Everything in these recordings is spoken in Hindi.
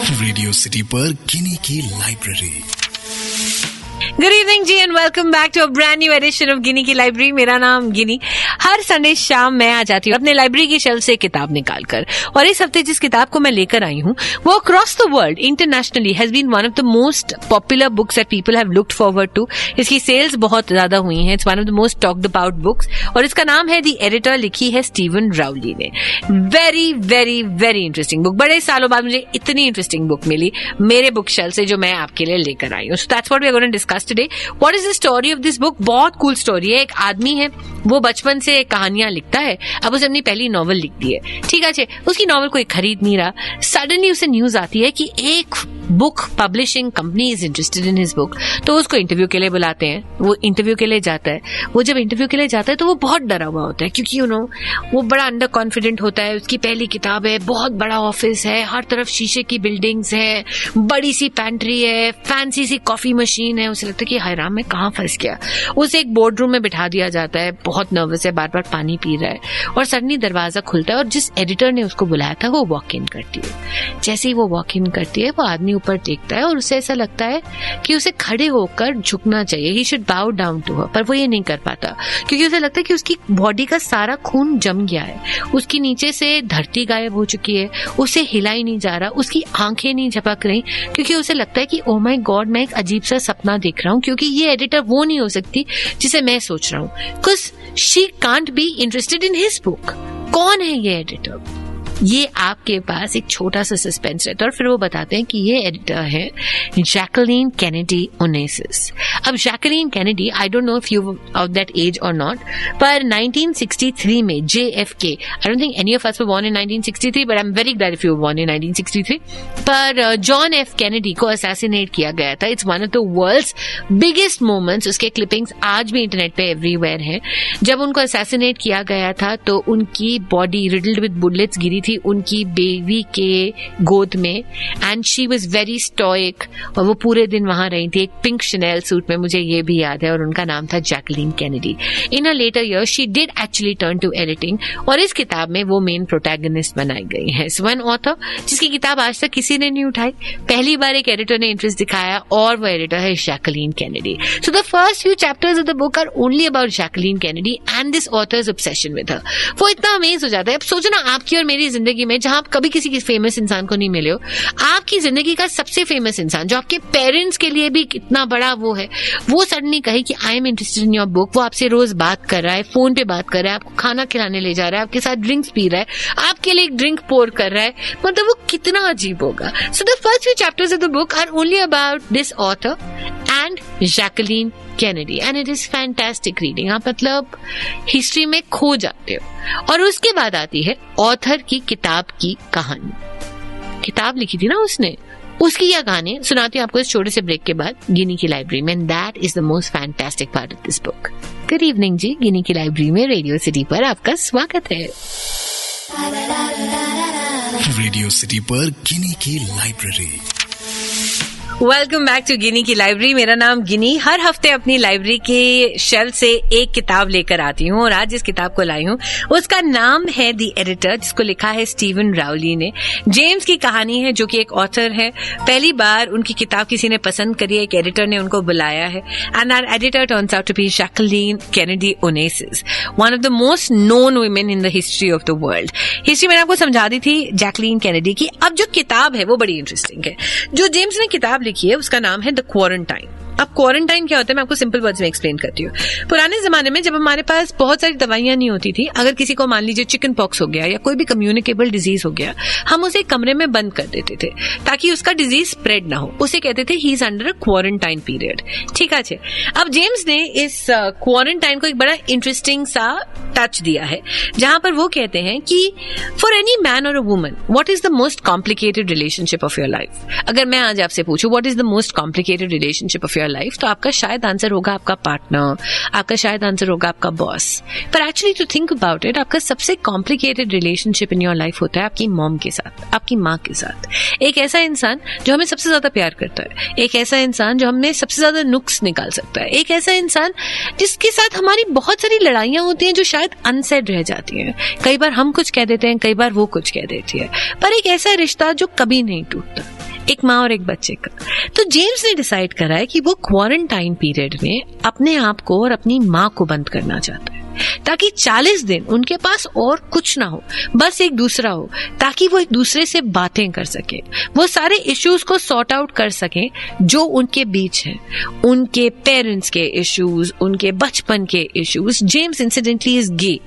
रेडियो सिटी पर गिनी की library. Good evening ji and welcome back to a brand new edition of Gini की लाइब्रेरी। मेरा नाम गिनी। हर संडे शाम मैं आ जाती हूँ अपने लाइब्रेरी की शेल्फ से किताब निकालकर, और इस हफ्ते जिस किताब को मैं लेकर आई हूँ वो across the world internationally has been one of the most popular books that people have looked forward to. इसकी सेल्स बहुत ज्यादा हुई हैं। It's one of the most talked about books और इसका नाम है द एडिटर। लिखी है स्टीवन राउली ने। Very very very interesting book. बड़े सालों बाद मुझे इतनी इंटरेस्टिंग बुक मिली मेरे बुक शेल्फ से जो मैं आपके लिए लेकर आई हूँ। So that's what we are going to discuss today. What is the story of this book? बहुत कूल स्टोरी है। एक आदमी है, वो बचपन से कहानियां लिखता है। अब उसे अपनी पहली नॉवल लिख दी है, ठीक है। उसकी नॉवल कोई खरीद नहीं रहा। सडनली उसे न्यूज आती है कि एक book publishing company is interested in his book. तो उसको इंटरव्यू के लिए बुलाते हैं। वो इंटरव्यू के लिए जाता है। वो जब इंटरव्यू के लिए जाता है तो वो बहुत डरा हुआ होता है, क्योंकि वो बड़ा अंडर कॉन्फिडेंट होता है। उसकी पहली किताब है, बहुत बड़ा ऑफिस है, हर तरफ शीशे की बिल्डिंग्स है, बड़ी सी पैंट्री है, फैंसी सी कॉफी मशीन है। उसे लगता है कि हाय राम, मैं कहाँ फंस गया। उसे एक बोर्ड रूम में बिठा दिया जाता है। बहुत नर्वस है, बार बार पानी पी रहा है, और सडनली दरवाजा खुलता है और जिस एडिटर ने उसको बुलाया था वो वॉक इन करती है। जैसे ही वो वॉक इन करती है, वो आदमी ऊपर देखता है और उसे ऐसा लगता है कि उसे खड़े होकर झुकना चाहिए, he should bow down to her, पर वो ये नहीं कर पाता क्योंकि उसे लगता है कि उसकी बॉडी का सारा खून जम गया है। उसकी नीचे से धरती गायब हो चुकी है, उसे हिला ही नहीं जा रहा, उसकी आंखें नहीं झपक रही, क्योंकि उसे लगता है कि ओ माय गॉड, मैं एक अजीब सा सपना देख रहा हूँ, क्योंकि ये एडिटर वो नहीं हो सकती जिसे मैं सोच रहा हूँ, because she can't be interested in his book. कौन है ये एडिटर? ये आपके पास एक छोटा सा सस्पेंस रहता है और फिर वो बताते हैं कि ये एडिटर है जैकलीन कैनेडी ओनेसिस। अब Jacqueline Kennedy, I don't know if you of that age or not, पर 1963 में JFK, I don't think any of us were born in 1963, but I am very glad if you were born in 1963, पर जॉन एफ कैनेडी को असैसिनेट किया गया था। It's one of the world's biggest moments. उसके क्लिपिंग्स आज भी इंटरनेट पे एवरीवेयर हैं। जब उनको असैसिनेट किया गया था तो उनकी बॉडी रिडल्ड विद बुलेट्स गिरी थी उनकी बेबी के गोद में, and she was very stoic, और वो पूरे दिन वहां रही थी एक पिंक शनेल सूट में, मुझे ये भी याद है, और उनका नाम था Jacqueline Kennedy. In a later year she did actually turn to editing, और इस किताब में वो मेन प्रोटैगनिस्ट बनाई गई है। वन ऑथर जिसकी किताब आज तक किसी ने नहीं उठाई, पहली बार एक एडिटर ने इंटरेस्ट दिखाया, और वो एडिटर है Jacqueline Kennedy. So the first few chapters of the book are only about Jacqueline Kennedy and this author's obsession with her. वो इतना अमेज हो जाता है। अब सोचो ना, आपकी और मेरी जिंदगी में, जहां आप कभी किसी फेमस इंसान को नहीं मिले हो, आपकी जिंदगी का सबसे फेमस इंसान जो आपके पेरेंट्स के लिए भी कितना बड़ा वो है, वो सडनली कहे कि I am interested in your book. वो आपसे रोज बात कर रहा है, फोन पे बात कर रहा है, आपको खाना खिलाने ले जा रहा है, आपके साथ ड्रिंक्स पी रहा है, आपके लिए एक ड्रिंक पोर कर रहा है, मतलब वो कितना अजीब होगा। So the first few chapters of the book are only about this author and Jacqueline Kennedy, and it is fantastic reading. आप मतलब हिस्ट्री में खो जाते हो। और उसके बाद आती है ऑथर की किताब की कहानी। किताब लिखी थी ना उसने, उसकी यह कहानी सुनाती हूँ आपको इस छोटे से ब्रेक के बाद गिनी की लाइब्रेरी में। That is the most fantastic part of this book. Good evening ji, Gini की लाइब्रेरी में रेडियो सिटी पर आपका स्वागत है। रेडियो सिटी पर गिनी की library. Welcome back to Gini की लाइब्रेरी। मेरा नाम गिनी। हर हफ्ते अपनी लाइब्रेरी के शेल्फ से एक किताब लेकर आती हूँ, और आज जिस किताब को लाई हूँ उसका नाम है द एडिटर, जिसको लिखा है स्टीवन राउली ने। जेम्स की कहानी है, जो कि एक ऑथर है। पहली बार उनकी किताब किसी ने पसंद करी है, एक एडिटर ने उनको बुलाया है, and that editor turns out to be Jacqueline Kennedy Onassis, one of the most known women in the history of the world. History मैंने आपको समझा दी थी जैकलीन कैनेडी की। अब जो किताब है वो बड़ी इंटरेस्टिंग है। जो जेम्स ने किताब लिखी है उसका नाम है द क्वारंटाइन। अब क्वारंटाइन क्या होता है मैं आपको सिंपल वर्ड्स में एक्सप्लेन करती हूँ। पुराने जमाने में जब हमारे पास बहुत सारी दवाइयां नहीं होती थी, अगर किसी को मान लीजिए चिकन पॉक्स हो गया या कोई भी कम्युनिकेबल डिजीज हो गया, हम उसे कमरे में बंद कर देते थे ताकि उसका डिजीज स्प्रेड ना हो। उसे कहते थे he is under a quarantine period, ठीक है। अब जेम्स ने इस क्वारंटाइन को एक बड़ा इंटरेस्टिंग सा टच दिया है, जहां पर वो कहते हैं कि फॉर एनी मैन और a woman what is the most complicated relationship of your life. अगर मैं आज आपसे पूछूं what is the most complicated relationship of your life, तो आपका शायद आंसर होगा आपका पार्टनर, आपका शायद आंसर होगा आपका बॉस। पर actually to think about it, आपका सबसे complicated relationship in your life होता है आपकी मॉम के साथ, आपकी माँ के साथ। एक ऐसा इंसान जो हमें सबसे ज्यादा प्यार करता है, एक ऐसा इंसान जो हमें सबसे ज्यादा नुक्स निकाल सकता है, एक ऐसा इंसान जिसके साथ हमारी बहुत सारी लड़ाइयां होती हैं जो शायद अनसेड रह जाती हैं। कई बार हम कुछ कह देते हैं, कई बार वो कुछ कह देती है, पर एक ऐसा रिश्ता जो कभी नहीं टूटता, एक माँ और एक बच्चे का। तो जेम्स ने डिसाइड करा है कि वो क्वारंटाइन पीरियड में अपने आप को और अपनी माँ को बंद करना चाहता है, ताकि 40 दिन उनके पास और कुछ ना हो, बस एक दूसरा हो, ताकि वो एक दूसरे से बातें कर सके, वो सारे इश्यूज को सॉर्ट आउट कर सके जो उनके बीच हैं, उनके पेरेंट्स के इश्यूज, उनके बचपन के issues. James incidentally is gay,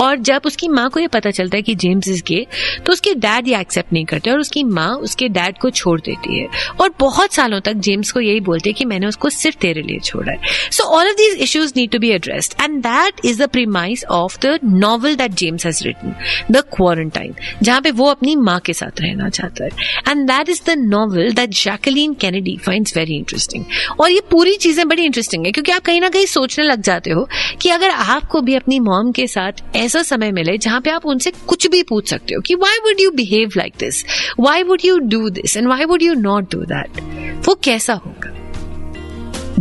और जब उसकी माँ को ये पता चलता है कि जेम्स इज गे, तो उसके डैड ये एक्सेप्ट नहीं करते और उसकी माँ उसके डैड को छोड़ देती है, और बहुत सालों तक जेम्स को यही बोलते हैं कि मैंने उसको सिर्फ तेरे लिए छोड़ा है। So all of these issues need to be addressed, and that is the premise of the novel that James has written, The Quarantine, जहां पे वो अपनी माँ के साथ रहना चाहता है। And that is the novel that Jacqueline Kennedy finds very interesting. और ये पूरी चीजें बड़ी इंटरेस्टिंग है, क्योंकि आप कहीं ना कहीं सोचने लग जाते हो कि अगर आपको भी अपनी मॉम के साथ ऐसा समय मिले जहां पे आप उनसे कुछ भी पूछ सकते हो कि why would you behave like this, why would you do this and why would you not do that, वो कैसा होगा।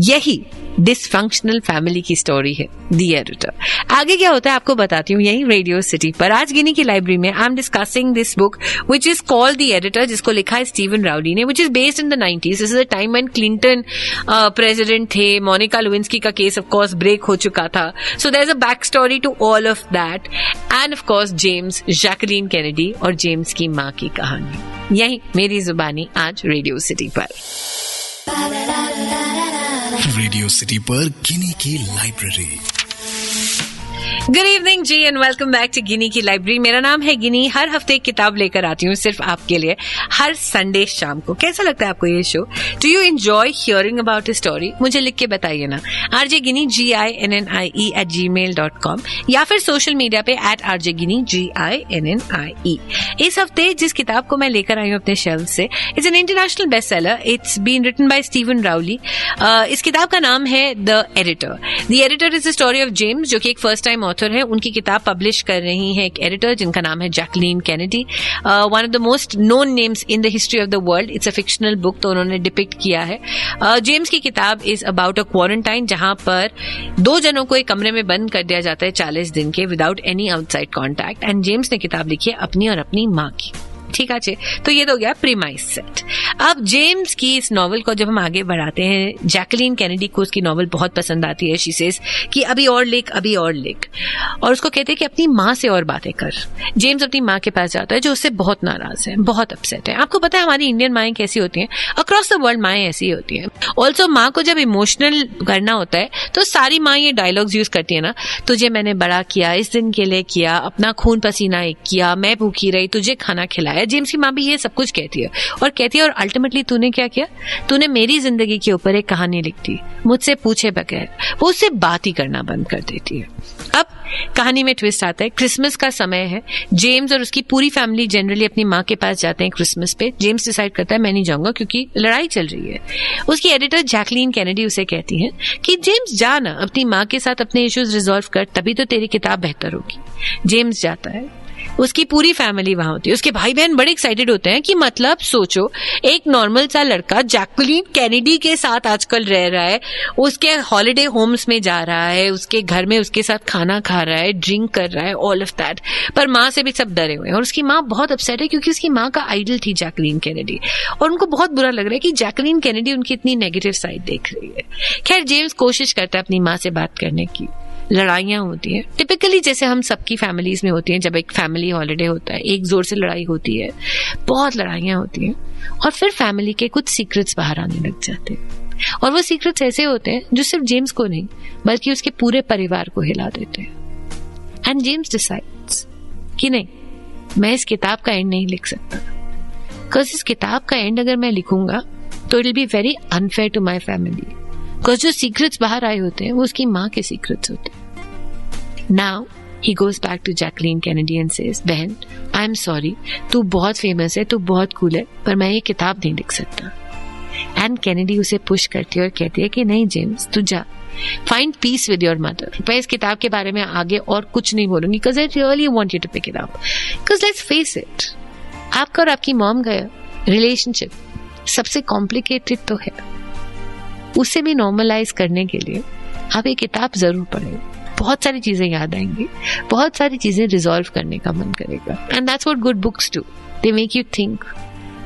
यही डिसफंक्शनल फैमिली की स्टोरी है द एडिटर। आगे क्या होता है आपको बताती हूँ यही रेडियो सिटी पर। आज गिनी की लाइब्रेरी में I am discussing this book which is called The Editor, जिसको लिखा है स्टीवन राउली ने, which is based in the 90s। This is the time when Clinton president थे, मोनिका लेविंस्की का केस ऑफ कोर्स ब्रेक हो चुका था। So there is a back story to all of that, and of course James, Jacqueline Kennedy और जेम्स की माँ की कहानी। यही मेरी जुबानी आज रेडियो सिटी पर। रेडियो सिटी पर गिनी की library. Good evening ji and welcome back to Gini की लाइब्रेरी। मेरा नाम है गिनी। हर हफ्ते एक किताब लेकर आती हूँ सिर्फ आपके लिए, हर संडे शाम को। कैसा लगता है आपको ये show? Do you enjoy hearing about a story? मुझे लिख के बताइए ना, RJ-Ginny GINNIE@gmail.com, या फिर सोशल मीडिया पे @RJ-Ginny GINNIE। इस हफ्ते जिस किताब को मैं लेकर आई हूँ अपने शेल्फ से, it's an international best seller. It's been written by Steven Rowley. इस किताब का नाम है The Editor. The Editor is the story of James, जो कि एक फर्स्ट टाइम ऑथर है। उनकी किताब पब्लिश कर रही है एक एडिटर जिनका नाम है Jacqueline Kennedy, one of the most known names in the history of the world. It's a fictional book, तो उन्होंने डिपिक्ट किया है। जेम्स की किताब इज अबाउट अ क्वारंटाइन, जहां पर 2 जनों को एक कमरे में बंद कर दिया जाता है 40 दिन के, without any outside contact. And James ने किताब लिखी है अपनी और अपनी माँ की। ठीक है, तो ये तो गया प्रीमाइस सेट। अब जेम्स की इस नॉवल को जब हम आगे बढ़ाते हैं, जैकलीन कैनेडी को उसकी नॉवल बहुत पसंद आती है। शी सेज कि अभी और लिख, अभी और लिख, और उसको कहते हैं कि अपनी माँ से और बातें कर। जेम्स अपनी माँ के पास जाता है, जो उससे बहुत नाराज है, बहुत अपसेट है। आपको पता है हमारी इंडियन माएँ कैसी होती हैं, अक्रॉस द वर्ल्ड माएँ ऐसी होती हैं। ऑल्सो माँ को जब इमोशनल करना होता है तो सारी माँ ये डायलॉग्स यूज करती है ना, तुझे मैंने बड़ा किया, इस दिन के लिए किया, अपना खून पसीना एक किया, मैं भूखी रही, तुझे खाना खिलाया। जेम्स की माँ भी ये सब कुछ कहती है, और अल्टीमेटली तूने क्या किया, तूने मेरी जिंदगी के ऊपर एक कहानी लिख दी मुझसे पूछे बगैर। वो उससे बात ही करना बंद कर देती है। अब कहानी में ट्विस्ट आता है। क्रिसमस का समय है। जेम्स और उसकी पूरी फैमिली जनरली अपनी माँ के पास जाते हैं क्रिसमस पे। जेम्स डिसाइड करता है मैं नहीं जाऊंगा क्योंकि लड़ाई चल रही है। उसकी एडिटर जैकलीन कैनेडी उसे कहती है कि जेम्स जा ना, अपनी माँ के साथ अपने इश्यूज रिजॉल्व कर, तभी तो तेरी किताब बेहतर होगी। जेम्स जाता है, उसकी पूरी फैमिली वहां होती है। उसके भाई बहन बड़े एक्साइटेड होते हैं कि मतलब सोचो, एक नॉर्मल सा लड़का जैकलीन कैनेडी के साथ आजकल रह रहा है, उसके हॉलिडे होम्स में जा रहा है, उसके घर में उसके साथ खाना खा रहा है, ड्रिंक कर रहा है, ऑल ऑफ दैट। पर माँ से भी सब डरे हुए हैं, और उसकी माँ बहुत अपसेट है क्योंकि उसकी माँ का आइडल थी जैकलीन कैनेडी, और उनको बहुत बुरा लग रहा है कि जैकलीन कैनेडी उनकी इतनी नेगेटिव साइड देख रही है। खैर, जेम्स कोशिश करता है अपनी माँ से बात करने की। लड़ाइयाँ होती हैं टिपिकली, जैसे हम सबकी फैमिलीज में होती हैं। जब एक फैमिली हॉलिडे होता है, एक जोर से लड़ाई होती है, बहुत लड़ाइयाँ होती हैं, और फिर फैमिली के कुछ सीक्रेट्स बाहर आने लग जाते हैं। और वो सीक्रेट्स ऐसे होते हैं जो सिर्फ जेम्स को नहीं बल्कि उसके पूरे परिवार को हिला देते हैं। एंड जेम्स डिसाइड्स कि नहीं, मैं इस किताब का एंड नहीं लिख सकता, बिकॉज इस किताब का एंड अगर मैं लिखूंगा तो it will be very unfair to my family, because जो सीक्रेट्स बाहर आए होते हैं वो उसकी माँ के सीक्रेट्स होते हैं। Now he goes back to Jacqueline Kennedy and says, बहन, I'm sorry, तू बहुत फेमस है, तू बहुत कूल है, पर मैं ये किताब नहीं लिख सकता। एंड कैनेडी उसे पुश करती है और कहती है कि नहीं जेम्स, तू जा, find peace with your mother. मैं इस किताब के बारे में आगे और कुछ नहीं बोलूंगी, because I really want you to pick it up. Because let's face it, आपका और आपकी मॉम का रिलेशनशिप सबसे कॉम्प्लिकेटेड तो है। उसे भी नॉर्मलाइज करने के लिए आप ये किताब जरूर पढ़ें। बहुत सारी चीजें याद आएंगी, बहुत सारी चीजें रिजॉल्व करने का मन करेगा। And that's what good books do, they make you think,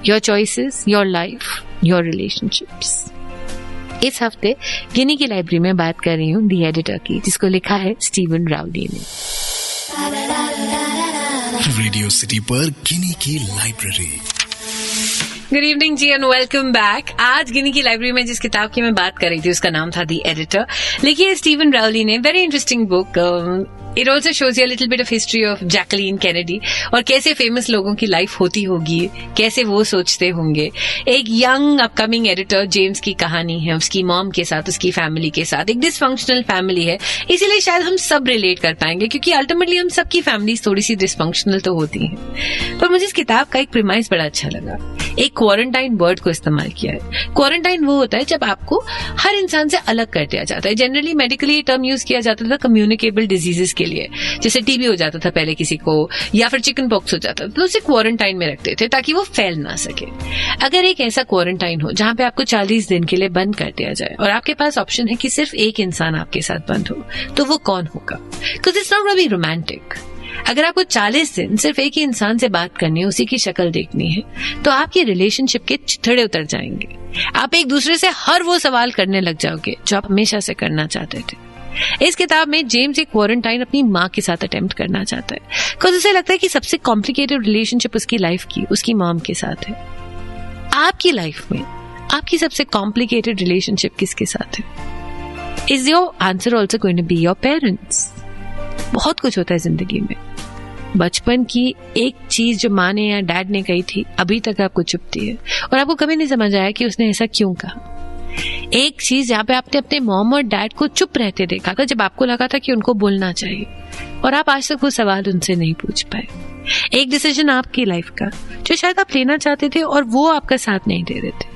your choices, your life, your relationships. इस हफ्ते गिनी की लाइब्रेरी में बात कर रही हूँ दी एडिटर की, जिसको लिखा है स्टीवन राउली ने। रेडियो सिटी पर गिनी की library. Good evening ji and welcome back. आज गिनी की लाइब्रेरी में जिस किताब की मैं बात कर रही थी उसका नाम था दी एडिटर। लिखी है स्टीवन राउली ने। Very interesting book. It also shows you a little bit of history of Jacqueline Kennedy और कैसे फेमस लोगों की लाइफ होती होगी, कैसे वो सोचते होंगे। एक यंग अपकमिंग एडिटर जेम्स की कहानी है, उसकी मॉम के साथ, उसकी फैमिली के साथ। एक डिसफंक्शनल फैमिली है, इसीलिए शायद हम सब रिलेट कर पाएंगे, क्योंकि अल्टीमेटली हम सबकी फैमिलीज थोड़ी सी डिसफंक्शनल तो होती हैं। पर मुझे इस किताब का एक प्रीमाइस बड़ा अच्छा लगा। एक क्वारंटाइन वर्ड को इस्तेमाल किया है। क्वारंटाइन वो होता है जब आपको हर इंसान से अलग कर दिया जाता है। जनरली मेडिकली ये टर्म यूज किया जाता था कम्युनिकेबल डिजीजेस के लिए, जैसे टीबी हो जाता था पहले किसी को, या फिर चिकन पॉक्स हो जाता था, तो उसे क्वारंटाइन में रखते थे ताकि वो फैल ना सके। अगर एक ऐसा क्वारंटाइन हो जहां पे आपको 40 दिन के लिए बंद कर दिया जाए और आपके पास ऑप्शन है कि सिर्फ एक इंसान आपके साथ बंद हो, तो वो कौन होगा? Because it's not really romantic. अगर आपको 40 दिन सिर्फ एक ही इंसान से बात करनी है, उसी की शक्ल देखनी है, तो आपकी रिलेशनशिप के चिथड़े उतर जाएंगे। आप एक दूसरे से हर वो सवाल करने लग जाओगे जो आप हमेशा से करना चाहते थे। इस किताब में जेम्स एक क्वारंटाइन अपनी माँ के साथ अटेम्प्ट करना चाहता है, बिकॉज उसे लगता है कि सबसे कॉम्प्लिकेटेड रिलेशनशिप उसकी लाइफ की उसकी मॉम के साथ है। आपकी लाइफ में आपकी सबसे कॉम्प्लिकेटेड रिलेशनशिप किसके साथ है? Is your answer also going to be your parents? बहुत कुछ होता है जिंदगी में। बचपन की एक चीज जो माँ ने या डैड ने कही थी, अभी तक आपको चुभती है और आपको कभी नहीं समझ आया कि उसने ऐसा क्यों कहा। एक चीज जहाँ पे आपने अपने मॉम और डैड को चुप रहते देखा था जब आपको लगा था कि उनको बोलना चाहिए, और आप आज तक वो सवाल उनसे नहीं पूछ पाए। एक डिसीजन आपकी लाइफ का जो शायद आप लेना चाहते थे और वो आपका साथ नहीं दे रहे थे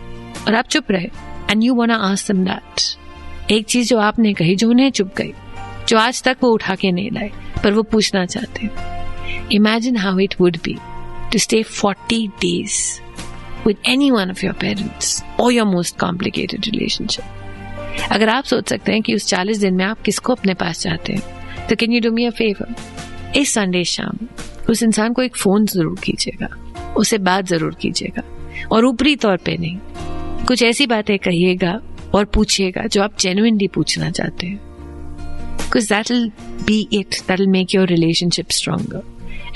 और आप चुप रहे, and you want to ask them that. एक चीज जो आपने कही जो उन्हें चुप गई, जो आज तक वो उठा के नहीं लाए, पर वो पूछना चाहते। Imagine how it would be to stay 40 days with any one of your parents or your most complicated relationship. अगर आप सोच सकते हैं कि उस 40 दिन में आप किसको अपने पास चाहते हैं, तो can you do me a favour? इस संडे शाम उस इंसान को एक फोन जरूर कीजिएगा, उससे बात जरूर कीजिएगा, और ऊपरी तौर पे नहीं, कुछ ऐसी बातें कहिएगा और पूछिएगा जो आप जेन्युइनली पूछना चाहते हैं, because that'll be it, that'll make your relationship stronger.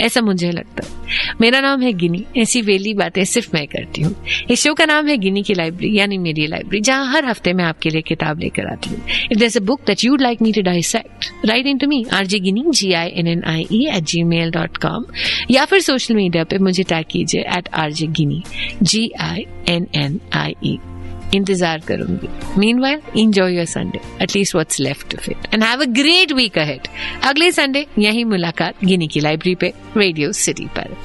ऐसा मुझे लगता है। मेरा नाम है गिनी, ऐसी वेली बातें सिर्फ मैं करती हूँ। इस शो का नाम है गिनी की लाइब्रेरी, यानी मेरी लाइब्रेरी, जहाँ हर हफ्ते मैं आपके लिए किताब लेकर आती हूँ। If there is a book that you'd like me to dissect, write into me rjgini GINNIE@gmail.com, या फिर सोशल मीडिया पे मुझे टैग कीजिए @rjgini GINNIE। इंतजार करूंगी। Meanwhile, enjoy your Sunday, at least what's left of it, and have a great week ahead. अगले संडे यही मुलाकात गिनी की लाइब्रेरी पे, रेडियो सिटी पर।